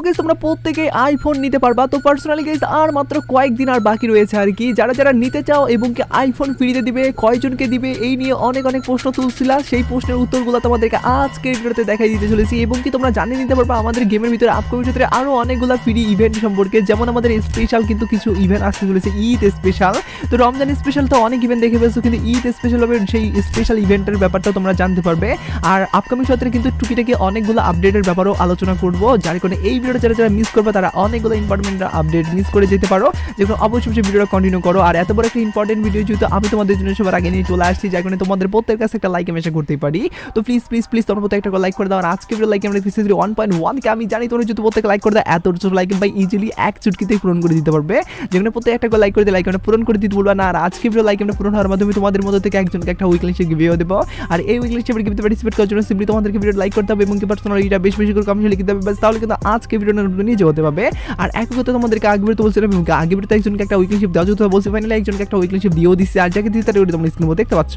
Guys তোমরা প্রত্যেকে iPhone নিতে পারবা। তো পার্সোনালি গাইস আর মাত্র কয়েকদিন আর বাকি রয়েছে আর কি। যারা যারা নিতে চাও এবং কি আইফোন ফ্রিতে দিবে, কয়জনকে দিবে, এই নিয়ে অনেক অনেক প্রশ্ন তুলছিলা। সেই প্রশ্নের উত্তরগুলো তোমাদেরকে আজকের ভিডিওতে দেখাই দিতে চলেছি এবং কি তোমরা জানিয়ে নিতে পারবা আমাদের গেমের ভিতরে আপকামিং ভিতরে আরো অনেকগুলো ফ্রি ইভেন্ট সম্পর্কে। যেমন আমাদের স্পেশাল কিন্তু কিছু ইভেন্ট আসতে চলেছে, ঈদ স্পেশাল। তো রমজান স্পেশাল তো অনেক ইভেন্ট দেখে ফেলছো, কিন্তু ঈদ স্পেশাল হবে সেই স্পেশাল ইভেন্টের ব্যাপারটা তোমরা জানতে পারবে। আর আপকামিং সপ্তাহে কিন্তু টুকিটাকি অনেকগুলো আপডেটের ব্যাপারেও আলোচনা করবো, যার কারণে এই ভিডিওটা যারা যারা মিস করবে তারা অনেকগুলো ইম্পর্টেন্ট আপডেট মিস করে যেতে পারো, যেগুলো অবশ্যই ভিডিওটা কন্টিনিউ করো। আর এত বড় একটা ইম্পর্টেন্ট ভিডিও যেহেতু আমি তোমাদের জন্য সবার আগে নিয়ে চলে আসছি, যার কারণে তোমাদের প্রত্যেকের কাছে একটা লাইক আমি আশা করতেই পারি। তো প্লিজ প্লিজ প্লিজ তোমার প্রত্যেক একটা লাইক করে দাও। আর আজকে ভিডিও লাইক আমরা দিচ্ছি 1.1 কে। আমি জানি তোমরা যদি প্রত্যেক লাইক করে দাও এত লাইক ভাই ইজিলি এক চুটকিতে পূরণ করে দিতে পারবে, যেখানে প্রত্যেক একটা লাইক করে দিয়ে লাইক আমরা পূরণ করে দিতে বলবা না। আর আজকে ভিডিও লাইক আমরা পূরণ হওয়ার মাধ্যমে তোমাদের মধ্যে থেকে একজনকে একটা উইকলি শেপ গিভেও দেবো। আর এই উইকলি শেপের গিফটে পার্টিসিপেট করার জন্য সিম্পলি তোমাদেরকে ভিডিও লাইক করতে হবে এবং কি পার্সোনালি এটা বেশি বেশি করে কমেন্টে লিখে দেবে, বাস তাহলে কিন্তু আজকে ভিডিওটা নিয়ে যেতে পারবে। আর এক কথা তোমাদেরকে আগে ভিডিওতে বলছিলাম এবং আগে ভিডিওতে একজনকে একটা উইকলি শেপ দেওয়া যেত, বলছি ফাইনালি একজনকে একটা উইকলি শেপ দিয়েও দিচ্ছে। আর যাকে দিতে তার তোমরা স্ক্রিনে দেখতে পাচ্ছ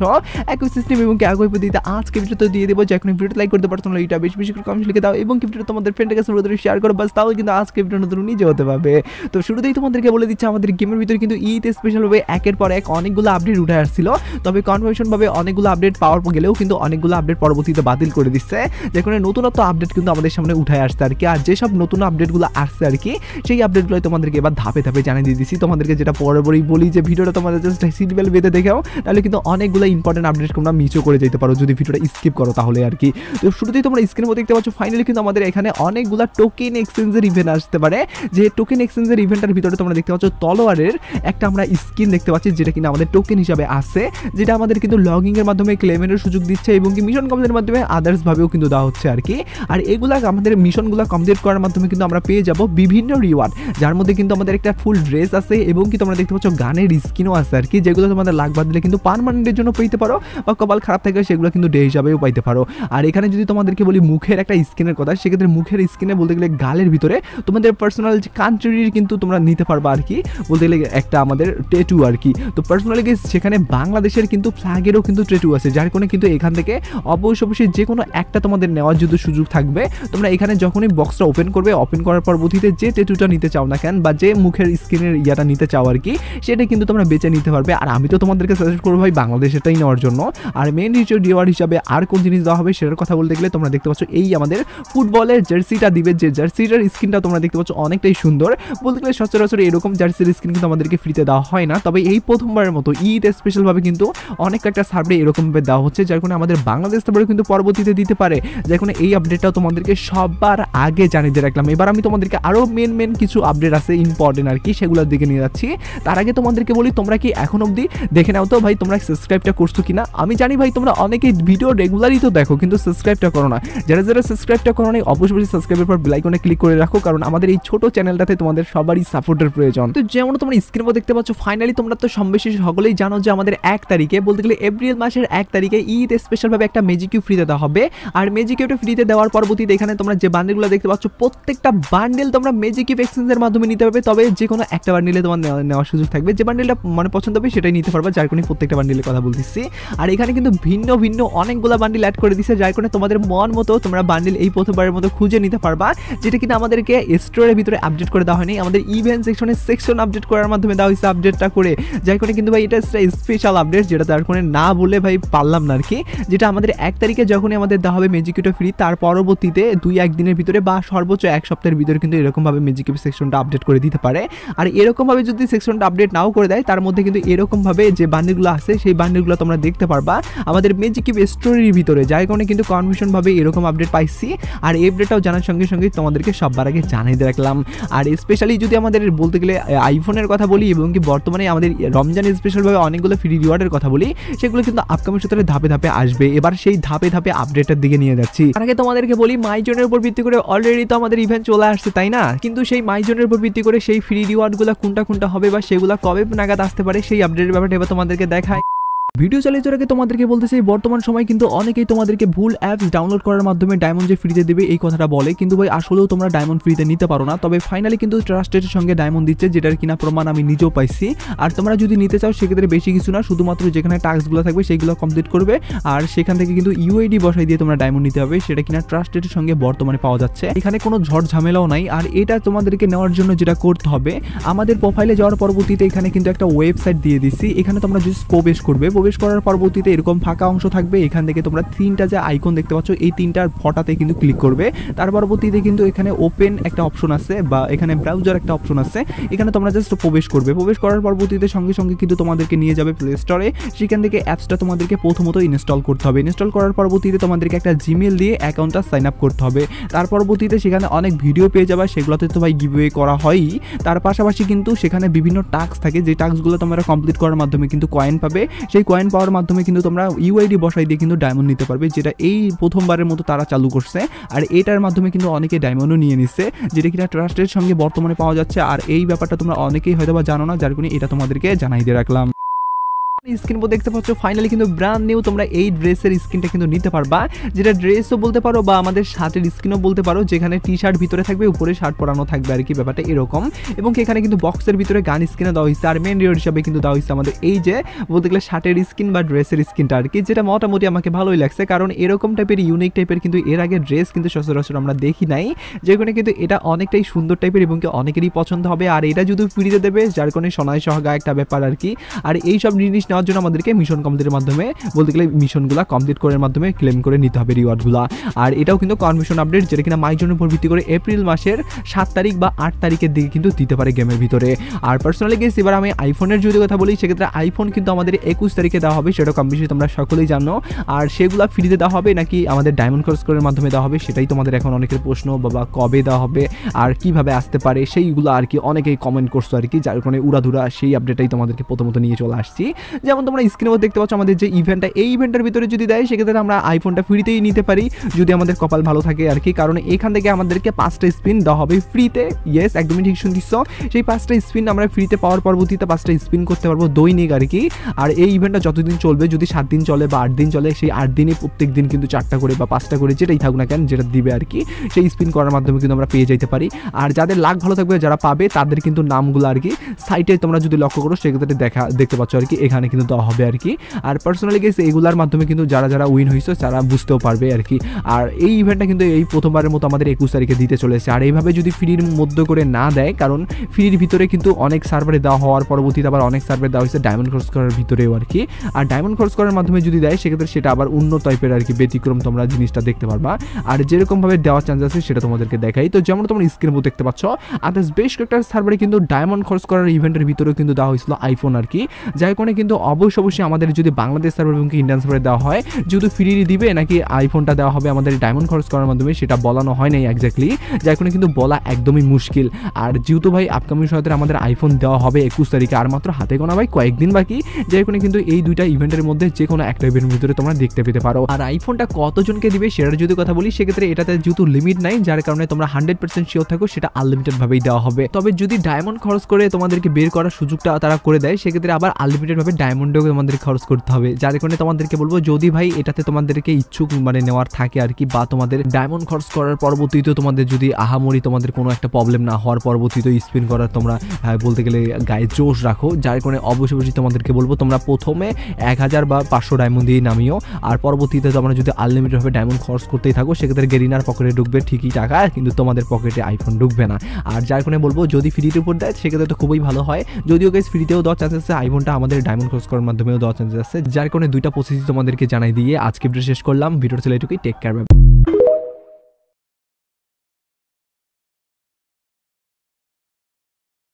একই সিস্টেম এবং কি একই পদ্ধতিতে আজকে ভিডিওতে দিয়ে দেবো। যখন ভিডিওটা লাইক করতে পারছো এটা বেশি বেশি করে কমেন্ট লিখে দাও এবং কি ভিডিওটা তোমাদের ফ্রেন্ডের কাছে শেয়ার করো, বাস তাহলে কিন্তু আজকে ভিডিওটা তোমরা নিয়ে যেতে পারবে। তো শুরুতেই তোমাদেরকে বলে দিচ্ছি আমাদের গেমের ভিতরে কিন্তু ঈদ স্পেশাল ভাবে একের পর এক অনেকগুলো আপডেট উঠে আসছিল, তবে কনফার্মেশন ভাবে অনেকগুলো আপডেট পাওয়ার গেলেও কিন্তু অনেকগুলো আপডেট পরবর্তীতে বাতিল করে দিচ্ছে, যেখানে নতুনত্ব আপডেট কিন্তু আমাদের সামনে উঠে আসছে আর কি। আর যেসব নতুন আপডেটগুলো আসছে আর কি সেই আপডেটগুলো তোমাদেরকে এবার ধাপে ধাপে জানিয়ে দিয়ে দিচ্ছি। তোমাদেরকে যেটা পরপরই বলি যে ভিডিওটা তোমাদের জাস্ট সিরিয়াল বেঁধে দেখেও, তাহলে কিন্তু অনেকগুলো ইম্পর্টেন্ট আপডেট তোমরা মিসও করে যেতে পারো যদি ভিডিওটা স্কিপ করো তাহলে আর কি। তো শুরুতেই তোমরা স্ক্রিনের মধ্যে দেখতে পাচ্ছ ফাইনালি কিন্তু আমাদের এখানে অনেকগুলো টোকেন এক্সচেঞ্জের ইভেন্ট আসতে পারে। যে টোকেন এক্সচেঞ্জের ইভেন্টের ভিতরে তোমরা দেখতে পাচ্ছ তলোয়ারের একটা আমরা স্কিন দেখতে পাচ্ছি, যেটা কিনা আমাদের টোকেন হিসাবে আসে, যেটা আমাদের কিন্তু লগিং এর মাধ্যমে ক্লেমের সুযোগ দিচ্ছে এবং কি মিশন কমপ্লিটের মাধ্যমে আদার্স ভাবেও কিন্তু দেওয়া হচ্ছে আর কি। আর এগুলা আমাদের মিশনগুলো কমপ্লিট করার মাধ্যমে কিন্তু আমরা পেয়ে যাব বিভিন্ন রিওয়ার্ড, যার মধ্যে কিন্তু আমাদের একটা ফুল ড্রেস আছে এবং কি তোমরা দেখতে পাচ্ছ গানের স্কিনও আছে আর কি, যেগুলো তোমাদের লাখ বাদ দিলে কিন্তু পার্মানেন্টের জন্য পেতে পারো বা কপাল খারাপ থাকলে সেগুলো কিন্তু ডে হিসাবেও পাইতে পারো। আর এখানে যদি তোমাদেরকে বলি মুখের একটা স্কিনের কথা, সেক্ষেত্রে মুখের স্কিনে বলতে গেলে গালের ভিতরে তোমাদের পার্সোনাল যে কান্ট্রির কিন্তু তোমরা নিতে পারবা আর কি, বলতে গেলে একটা আমাদের টেটু আর কি। তো পার্সোনালি সেখানে বাংলাদেশের কিন্তু ফ্ল্যাগেরও কিন্তু টেটু আছে, যার কারণে কিন্তু এখান থেকে অবশ্যই যে কোনো একটা তোমাদের নেওয়ার যদি সুযোগ থাকবে, তোমরা এখানে যখনই বক্সটা ওপেন করবে, ওপেন করার পরবর্তীতে যে টেটুটা নিতে চাও না কেন বা যে মুখের স্কিনের ইয়াটা নিতে চাও আর কি, সেটা কিন্তু তোমরা বেছে নিতে পারবে। আর আমি তো তোমাদেরকে সাজেস্ট করবো ভাই বাংলাদেশেরটাই নেওয়ার জন্য। আর মেন রিওয়ার্ড হিসাবে আর কোন জিনিস দেওয়া হবে সেটার কথা বলতে গেলে তোমরা দেখতে পাচ্ছ এই আমাদের ফুটবলের জার্সিটা দিবে, যে জার্সিটার স্কিনটা তোমরা দেখতে পাচ্ছ অনেকটাই সুন্দর। বলতে গেলে সচরাচর এরকম জার্সির স্কিন কিন্তু আমাদেরকে ফ্রিতে দেওয়া হয় না, তবে এই প্রথমবারের মতো ঈদ স্পেশালভাবে কিন্তু অনেক একটা সার্ভে এরকমভাবে দেওয়া হচ্ছে, যার কারণে আমাদের বাংলাদেশ সার্ভে কিন্তু পরবর্তীতে দিতে পারে, যার কারণে এই আপডেটটাও তোমাদেরকে সবার আগে জানিয়ে দিয়ে রাখলাম। এবার আমি তোমাদেরকে আরও মেন কিছু আপডেট আছে ইম্পর্টেন্ট আর কি, সেগুলোর দিকে নিয়ে যাচ্ছি। তার আগে তোমাদেরকে বলি তোমরা কি এখন অবধি দেখে নাও তো ভাই তোমরা সাবস্ক্রাইবটা করছো কিনা। আমি জানি ভাই তোমরা অনেকেই ভিডিও রেগুলারই তো দেখো কিন্তু সাবস্ক্রাইবটা করো না। যারা যারা সাবস্ক্রাইবটা করো না অবশ্যই সাবস্ক্রাইবের পর বেল আইকনে ক্লিক করে রাখো, কারণ আমাদের এই ছোট চ্যানেলটাতে তোমাদের সবারই সাপোর্টের প্রয়োজন। তো যেমন তোমরা স্ক্রিনে দেখতে পাচ্ছ ফাইনালি তোমরা তো সম্বেশী সকলেই জানো যে আমাদের 1 তারিখে বলতে গেলে এপ্রিল মাসের 1 তারিখে ঈদ স্পেশালভাবে একটা ম্যাজিক কিউব ফ্রিতে দেওয়া হবে। আর ম্যাজিক কিউবটা ফ্রিতে দেওয়ার পরবর্তীতে এখানে তোমরা যে বান্ডেলগুলো দেখতে পাচ্ছ প্রত্যেকটা বান্ডেল তোমরা ম্যাজিক কিউব এক্সচেঞ্জের মাধ্যমে নিতে পারবে, তবে যে কোনো একটা বান্ডেলে তোমার নেওয়ার সুযোগ থাকবে, যে বান্ডেলটা মানে পছন্দ হবে সেটাই নিতে পারবে, যার কারণে প্রত্যেকটা বান্ডেলের কথা বলতেছি। আর এখানে কিন্তু ভিন্ন ভিন্ন অনেকগুলো বান্ডেল অ্যাড করে দিচ্ছে, যার কারণে তোমাদের মন মতো তোমরা বান্ডেল এই প্রথমবারের মতো খুঁজে নিতে পারবা, যেটা কিন্তু আমাদেরকে স্টোরের ভিতরে আপডেট করে দেওয়া হয়নি, আমাদের ইভেন্ট সেকশন আপডেট করার মাধ্যমে দেওয়া হয়েছে আপডেটটা করে, যার কারণে কিন্তু ভাই এটা স্পেশাল আপডেট, যেটা তার কারণে না বলে ভাই পারলাম না আর কি। যেটা আমাদের 1 তারিখে যখনই আমাদের দেওয়া হবে ম্যাজিক কিউবটা ফ্রি, তার পরবর্তীতে 2-1 দিনের ভিতরে বা সর্বোচ্চ 1 সপ্তাহের ভিতরে কিন্তু এরকমভাবে ম্যাজিক কিউব সেকশনটা আপডেট করে দিতে পারে। আর এরকমভাবে যদি সেকশনটা আপডেট নাও করে দেয়, তার মধ্যে কিন্তু এরকমভাবে যে বান্ডেলগুলো আছে সেই বান্ডেলগুলো তোমরা দেখতে পারবা আমাদের ম্যাজিক কিউব স্টোরির ভিতরে, যার কারণে কিন্তু কনফিউশনভাবে এরকম আপডেট পাইছি। আর এই আপডেটটাও জানার সঙ্গে সঙ্গে তোমাদেরকে সবার আগে জানিয়ে রাখলাম। আর স্পেশালি যদি আমাদের বলতে গেলে আইফোনের কথা বলি এবং কি বর্তমানে আমাদের রমজান স্পেশালভাবে অনেকগুলো ফ্রি রিওয়ার্ডের কথা বলি, সেগুলো কিন্তু আপকামিং সপ্তাহে ধাপে ধাপে আসবে। এবার সেই ধাপে ধাপে আপডেটের দিকে নিয়ে যাচ্ছি। তার আগে তোমাদেরকে বলি মাইজনের উপর ভিত্তি করে অলরেডি তো আমাদের ইভেন্ট চলে আসছে তাই না, কিন্তু সেই মাইজনের উপর ভিত্তি করে সেই ফ্রি রিওয়ার্ডগুলো কোনটা হবে বা সেগুলো কবে নাগাদ আসতে পারে সেই আপডেটের ব্যাপারটা এবার তোমাদেরকে দেখায়। ভিডিও চালিয়ে যাওয়ার আগে তোমাদেরকে বলতে চাই, বর্তমান সময় কিন্তু অনেকেই তোমাদেরকে ভুল অ্যাপস ডাউনলোড করার মাধ্যমে ডায়মন্ড যে ফ্রিতে দেবে এই কথাটা বলে, কিন্তু ভাই আসলেও তোমরা ডায়মন্ড ফ্রিতে নিতে পারো না। তবে ফাইনালি কিন্তু ট্রাস্টেডের সঙ্গে ডায়মন্ড দিচ্ছে, যেটার কিনা প্রমাণ আমি নিজেও পাইছি। আর তোমরা যদি নিতে চাও সেক্ষেত্রে বেশি কিছু না, শুধুমাত্র যেখানে টাস্কগুলো থাকবে সেইগুলো কমপ্লিট করবে, আর সেখান থেকে কিন্তু ইউআইডি বসাই দিয়ে তোমরা ডায়মন্ড নিতে হবে, সেটা কিনা ট্রাস্টেডের সঙ্গে বর্তমানে পাওয়া যাচ্ছে। এখানে কোনো ঝড় ঝামেলাও নাই। আর এটা তোমাদেরকে নেওয়ার জন্য যেটা করতে হবে, আমাদের প্রোফাইলে যাওয়ার পরবর্তীতে এখানে কিন্তু একটা ওয়েবসাইট দিয়ে দিচ্ছি, এখানে তোমরা জাস্ট প্রবেশ করবে। প্রবেশ করার পরবর্তীতে এরকম ফাঁকা অংশ থাকবে, এখান থেকে তোমরা তিনটা যে আইকন দেখতে পাচ্ছ এই তিনটার ফটাতে কিন্তু ক্লিক করবে। তার পরবর্তীতে কিন্তু এখানে ওপেন একটা অপশন আছে বা এখানে ব্রাউজার একটা অপশন আছে, এখানে তোমরা জাস্ট প্রবেশ করবে। প্রবেশ করার পরবর্তীতে সঙ্গে সঙ্গে কিন্তু তোমাদেরকে নিয়ে যাবে প্লে স্টোরে, সেখান থেকে অ্যাপসটা তোমাদেরকে প্রথমত ইনস্টল করতে হবে। ইনস্টল করার পরবর্তীতে তোমাদেরকে একটা জিমেল দিয়ে অ্যাকাউন্টটা সাইন আপ করতে হবে। তার পরবর্তীতে সেখানে অনেক ভিডিও পেয়ে যাবে, সেগুলোতে তো ভাই গিভওয়ে করা হয়ই। তার পাশাপাশি কিন্তু সেখানে বিভিন্ন টাস্ক থাকে, যে টাস্কগুলো তোমরা কমপ্লিট করার মাধ্যমে কিন্তু কয়েন পাবে। সেই কয়েন পাওয়ার মাধ্যমে কিন্তু তোমরা ইউআইডি বসাই দিয়ে কিন্তু ডায়মন্ড নিতে পারবে, যেটা এই প্রথমবারের মতো তারা চালু করছে। আর এটার মাধ্যমে কিন্তু অনেকে ডায়মন্ডও নিয়ে নিচ্ছে, যেটা কিনা ট্রাস্টের সঙ্গে বর্তমানে পাওয়া যাচ্ছে। আর এই ব্যাপারটা তোমরা অনেকেই হয়তো বা জানো না, যার কারণে এটা তোমাদেরকে জানাই দিয়ে রাখলাম। স্কিন দেখতে পাচ্ছ ফাইনালি কিন্তু ব্র্যান্ড নিউ তোমরা এই ড্রেসের স্কিনটা কিন্তু নিতে পারবা, যেটা ড্রেসও বলতে পারো বা আমাদের শার্টের স্কিনও বলতে পারো, যেখানে টি শার্ট ভিতরে থাকবে, উপরে শার্ট পরানো থাকবে আর কি, ব্যাপারটা এরকম। এবং এখানে কিন্তু বক্সের ভিতরে গান স্কিনে দেওয়া হয়েছে, আর মেন রিওর হিসাবে কিন্তু দেওয়া হয়েছে আমাদের এই যে বলতে গেলে শার্টের স্কিন বা ড্রেসের স্কিনটা আর কি, যেটা মোটামুটি আমাকে ভালোই লাগছে, কারণ এরকম টাইপের ইউনিক টাইপের কিন্তু এর আগে ড্রেস কিন্তু সচরাচর আমরা দেখি নাই, যেখানে কিন্তু এটা অনেকটাই সুন্দর টাইপের এবং অনেকেরই পছন্দ হবে। আর এটা যদি ফ্রিতে দেবে, যার কারণে সোনায় সহাগা একটা ব্যাপার আর কি। আর এই সব জিনিস নেওয়ার জন্য আমাদেরকে মিশন কমপ্লিটের মাধ্যমে বলতে গেলে মিশনগুলো কমপ্লিট করার মাধ্যমে ক্লেম করে নিতে হবে রিওয়ার্ডগুলো। আর এটাও কিন্তু কনমিশন আপডেট, যেটা কিনা মাইজনের উপর ভিত্তি করে এপ্রিল মাসের 7 তারিখ বা 8 তারিখের দিকে কিন্তু দিতে পারে গেমের ভিতরে। আর পার্সোনালি গেস এবার আমি আইফোনের যদি কথা বলি, সেক্ষেত্রে আইফোন কিন্তু আমাদের 21 তারিখে দেওয়া হবে, সেটা কম বেশি তোমরা সকলেই জানো। আর সেগুলো ফ্রিতে দেওয়া হবে নাকি আমাদের ডায়মন্ড খরচ করার মাধ্যমে দেওয়া হবে, সেটাই তোমাদের এখন অনেকের প্রশ্ন, বাবা কবে দেওয়া হবে আর কিভাবে আসতে পারে, সেইগুলো আর কি অনেকেই কমেন্ট করছো আর কি, যার কারণে উড়াধুরা সেই আপডেটটাই তোমাদেরকে প্রথমত নিয়ে চলে আসছি। যেমন তোমরা স্ক্রিনে দেখতে পাচ্ছ আমাদের যে ইভেন্টটা, এই ইভেন্টের ভিতরে যদি দেয় সেক্ষেত্রে আমরা আইফোনটা ফ্রিতেই নিতে পারি, যদি আমাদের কপাল ভালো থাকে আর কি। কারণ এখান থেকে আমাদেরকে 5টা স্পিন দেওয়া হবে ফ্রিতে। ইয়েস, একদমই ঠিক শুনছিস, সেই 5টা স্পিন আমরা ফ্রিতে পাওয়ার পরবর্তীতে 5টা স্পিন করতে পারবো দৈনিক আর কি। আর এই ইভেন্টটা যতদিন চলবে, যদি 7 দিন চলে বা 8 দিন চলে, সেই 8 দিনই প্রত্যেক দিন কিন্তু 4টা করে বা 5টা করে যেটাই থাকুক না কেন, যেটা দিবে আর কি, সেই স্পিন করার মাধ্যমে কিন্তু আমরা পেয়ে যেতে পারি। আর যাদের লাক ভালো থাকবে, যারা পাবে, তাদের কিন্তু নামগুলো আর কি সাইটে তোমরা যদি লক্ষ্য করো সেক্ষেত্রে দেখতে পাচ্ছ আর কি, এখানে কিন্তু দেওয়া হবে আর কি। আর পার্সোনালি গেস এগুলার মাধ্যমে কিন্তু যারা যারা উইন হয়েছে তারা বুঝতেও পারবে আর কি। আর এই ইভেন্টটা কিন্তু এই প্রথমবারের মতো আমাদের 21 তারিখে দিতে চলেছে। আর এইভাবে যদি ফ্রির মধ্যে করে না দেয়, কারণ ফ্রির ভিতরে কিন্তু অনেক সার্ভারে দেওয়া হওয়ার পরবর্তীতে আবার অনেক সার্ভারে দেওয়া হয়েছে ডায়মন্ড খরচ করার ভিতরেও আর কি। আর ডায়মন্ড খরচ করার মাধ্যমে যদি দেয় সেক্ষেত্রে সেটা আবার অন্য টাইপের আর কি, ব্যতিক্রম তোমরা জিনিসটা দেখতে পারবা। আর যেরকমভাবে দেওয়ার চান্স আছে সেটা তোমাদেরকে দেখাই। তো যেমন তোমরা স্ক্রিনে দেখতে পাচ্ছ, আদার্স বেশ কয়েকটা সার্ভারে কিন্তু ডায়মন্ড খরচ করার ইভেন্টের ভিতরেও কিন্তু দেওয়া হয়েছিল আইফোন আর কি, যার কারণে কিন্তু অবশ্যই আমাদের যদি বাংলাদেশ সার্ভার এবং ইন্ডিয়ান সার্ভারে দেওয়া হয়, যেহেতু ফ্রি দিবে নাকি আইফোনটা দেওয়া হবে আমাদের ডায়মন্ড খরচ করার মাধ্যমে, সেটা বলানো হয় নাই এক্স্যাক্টলি, যার কারণে কিন্তু বলা একদমই মুশকিল। আর যেহেতু ভাই আপকামিং সময়তে আমাদের আইফোন দেওয়া হবে 21 তারিখে, আর মাত্র হাতে গোনা ভাই কয়েকদিন বাকি, যার কারণে কিন্তু এই দুইটা ইভেন্টের মধ্যে যে কোনো একটা ইভেন্টের ভিতরে তোমরা দেখতে পেতে পারো। আর আইফোনটা কতজনকে দিবে সেটার যদি কথা বলি, সেক্ষেত্রে এটাতে যেহেতু লিমিট নাই, যার কারণে তোমরা 100% শিওর থাকো সেটা আনলিমিটেড ভাবেই দেওয়া হবে। তবে যদি ডায়মন্ড খরচ করে তোমাদেরকে বের করার সুযোগটা তারা করে দেয়, সেক্ষেত্রে আবার আনলিমিটেড ভাবে ডায়মন্ডও তোমাদের খরচ করতে হবে। যার কারণে তোমাদেরকে বলবো, যদি ভাই এটাতে তোমাদেরকে ইচ্ছুক মানে নেওয়ার থাকে আর কি, বা তোমাদের ডায়মন্ড খরচ করার পরবর্তীতে তোমাদের যদি আহামরি তোমাদের কোনো একটা প্রবলেম না হওয়ার পরবর্তীতে স্পিন করার তোমরা বলতে গেলে গায়ে জোশ রাখো, যার কারণে অবশ্যই তোমাদেরকে বলবো তোমরা প্রথমে 1000 বা 500 ডায়মন্ড দিয়ে নামিও। আর পরবর্তীতে তোমরা যদি আনলিমিটেড ভাবে ডায়মন্ড খরচ করতেই থাকো, সেক্ষেত্রে গেরিনার পকেটে ঢুকবে ঠিকই টাকা, কিন্তু তোমাদের পকেটে আইফোন ঢুকবে না। আর যার কারণে বলবো যদি ফ্রিতে উপর দেয় সেক্ষেত্রে তো খুবই ভালো হয়, যদিও গাইস ফ্রিতেও দেওয়ার চান্স আছে, আইফোনটা আমাদের ডায়মন্ড খরচ করার মাধ্যমেও দেওয়ার চান্স আছে, যার কারণে দুইটা প্রসেস তোমাদেরকে জানাই দিয়ে আজকে ভিডিও শেষ করলাম। ভিডিওটা ছিল এটুকুই, টেক কেয়ার।